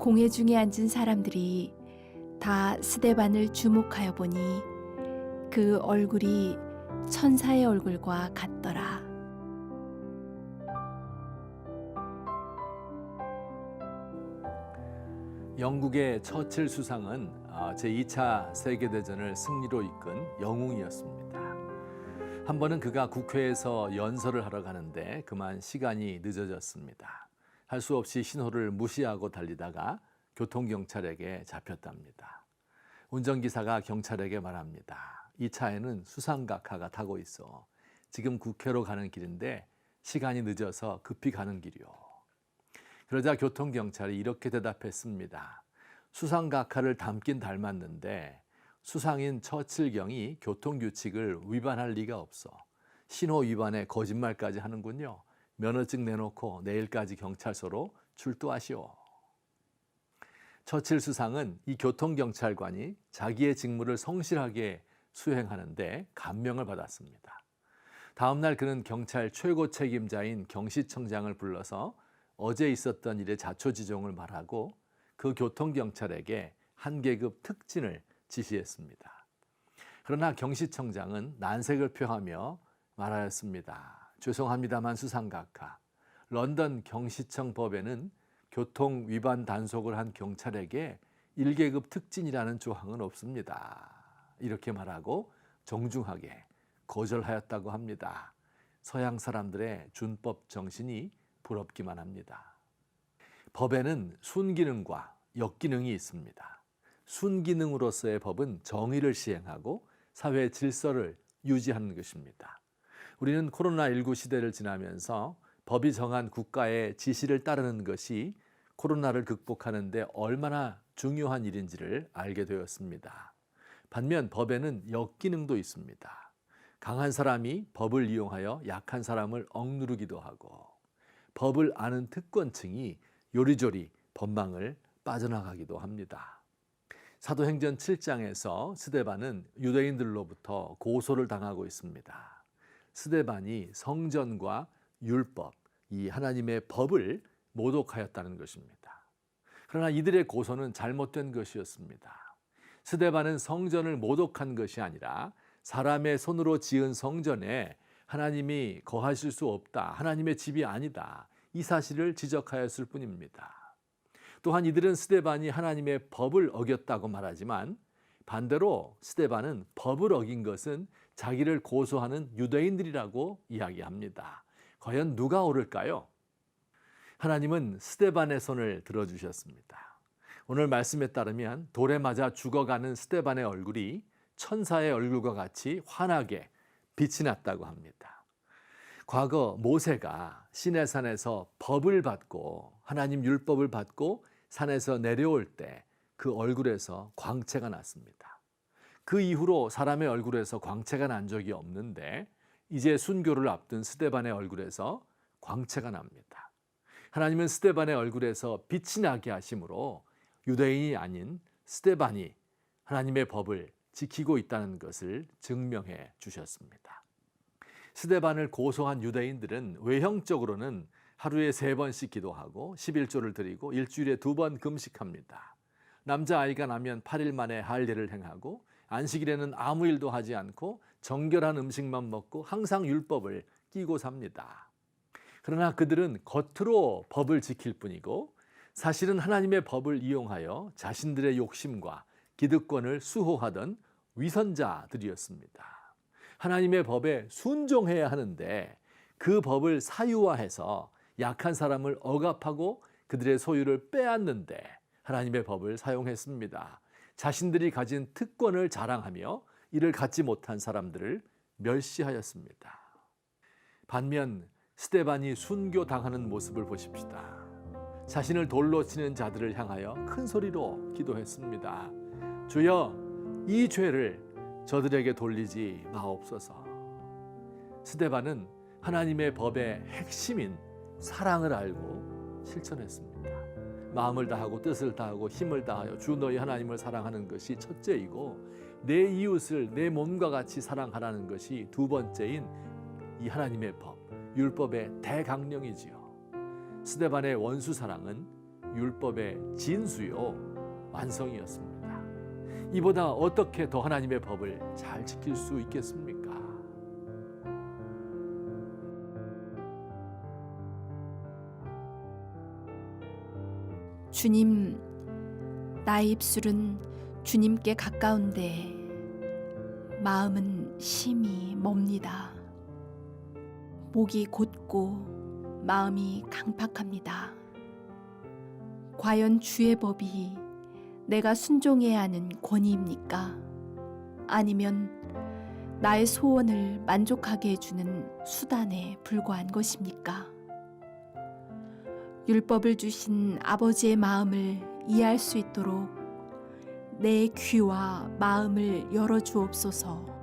공회 중에 앉은 사람들이 다 스데반을 주목하여 보니 그 얼굴이 천사의 얼굴과 같더라. 영국의 처칠 수상은 제2차 세계대전을 승리로 이끈 영웅이었습니다. 한 번은 그가 국회에서 연설을 하러 가는데 그만 시간이 늦어졌습니다. 할 수 없이 신호를 무시하고 달리다가 교통경찰에게 잡혔답니다. 운전기사가 경찰에게 말합니다. 이 차에는 수상각하가 타고 있어. 지금 국회로 가는 길인데 시간이 늦어서 급히 가는 길이요. 그러자 교통경찰이 이렇게 대답했습니다. 수상각하를 닮긴 닮았는데 수상인 처칠경이 교통규칙을 위반할 리가 없어. 신호 위반에 거짓말까지 하는군요. 면허증 내놓고 내일까지 경찰서로 출두하시오. 처칠 수상은 이 교통경찰관이 자기의 직무를 성실하게 수행하는데 감명을 받았습니다. 다음 날 그는 경찰 최고 책임자인 경시청장을 불러서 어제 있었던 일의 자초지종을 말하고 그 교통경찰에게 한 계급 특진을 지시했습니다. 그러나 경시청장은 난색을 표하며 말하였습니다. 죄송합니다만 수상각하, 런던 경시청 법에는 교통 위반 단속을 한 경찰에게 1계급 특진이라는 조항은 없습니다. 이렇게 말하고 정중하게 거절하였다고 합니다. 서양 사람들의 준법 정신이 부럽기만 합니다. 법에는 순기능과 역기능이 있습니다. 순기능으로서의 법은 정의를 시행하고 사회 질서를 유지하는 것입니다. 우리는 코로나19 시대를 지나면서 법이 정한 국가의 지시를 따르는 것이 코로나를 극복하는 데 얼마나 중요한 일인지를 알게 되었습니다. 반면 법에는 역기능도 있습니다. 강한 사람이 법을 이용하여 약한 사람을 억누르기도 하고 법을 아는 특권층이 요리조리 법망을 빠져나가기도 합니다. 사도행전 7장에서 스데반은 유대인들로부터 고소를 당하고 있습니다. 스데반이 성전과 율법, 이 하나님의 법을 모독하였다는 것입니다. 그러나 이들의 고소는 잘못된 것이었습니다. 스데반은 성전을 모독한 것이 아니라 사람의 손으로 지은 성전에 하나님이 거하실 수 없다, 하나님의 집이 아니다, 이 사실을 지적하였을 뿐입니다. 또한 이들은 스데반이 하나님의 법을 어겼다고 말하지만 반대로 스데반은 법을 어긴 것은 자기를 고소하는 유대인들이라고 이야기합니다. 과연 누가 옳을까요? 하나님은 스데반의 손을 들어주셨습니다. 오늘 말씀에 따르면 돌에 맞아 죽어가는 스데반의 얼굴이 천사의 얼굴과 같이 환하게 빛이 났다고 합니다. 과거 모세가 시내산에서 법을 받고 하나님 율법을 받고 산에서 내려올 때 그 얼굴에서 광채가 났습니다. 그 이후로 사람의 얼굴에서 광채가 난 적이 없는데 이제 순교를 앞둔 스데반의 얼굴에서 광채가 납니다. 하나님은 스데반의 얼굴에서 빛이 나게 하심으로 유대인이 아닌 스데반이 하나님의 법을 지키고 있다는 것을 증명해 주셨습니다. 스데반을 고소한 유대인들은 외형적으로는 하루에 3번씩 기도하고 11조를 드리고 일주일에 2번 금식합니다. 남자아이가 나면 8일 만에 할례를 행하고 안식일에는 아무 일도 하지 않고 정결한 음식만 먹고 항상 율법을 끼고 삽니다. 그러나 그들은 겉으로 법을 지킬 뿐이고 사실은 하나님의 법을 이용하여 자신들의 욕심과 기득권을 수호하던 위선자들이었습니다. 하나님의 법에 순종해야 하는데 그 법을 사유화해서 약한 사람을 억압하고 그들의 소유를 빼앗는데 하나님의 법을 사용했습니다. 자신들이 가진 특권을 자랑하며 이를 갖지 못한 사람들을 멸시하였습니다. 반면 스데반이 순교당하는 모습을 보십시다. 자신을 돌로 치는 자들을 향하여 큰 소리로 기도했습니다. 주여, 이 죄를 저들에게 돌리지 마옵소서. 스데반은 하나님의 법의 핵심인 사랑을 알고 실천했습니다. 마음을 다하고 뜻을 다하고 힘을 다하여 주 너희 하나님을 사랑하는 것이 첫째이고 내 이웃을 내 몸과 같이 사랑하라는 것이 두 번째인 이 하나님의 법, 율법의 대강령이지요. 스데반의 원수 사랑은 율법의 진수요 완성이었습니다. 이보다 어떻게 더 하나님의 법을 잘 지킬 수 있겠습니까? 주님, 나의 입술은 주님께 가까운데 마음은 심히 멉니다. 목이 곧고 마음이 강팍합니다. 과연 주의 법이 내가 순종해야 하는 권위입니까? 아니면 나의 소원을 만족하게 해주는 수단에 불과한 것입니까? 율법을 주신 아버지의 마음을 이해할 수 있도록 내 귀와 마음을 열어주옵소서.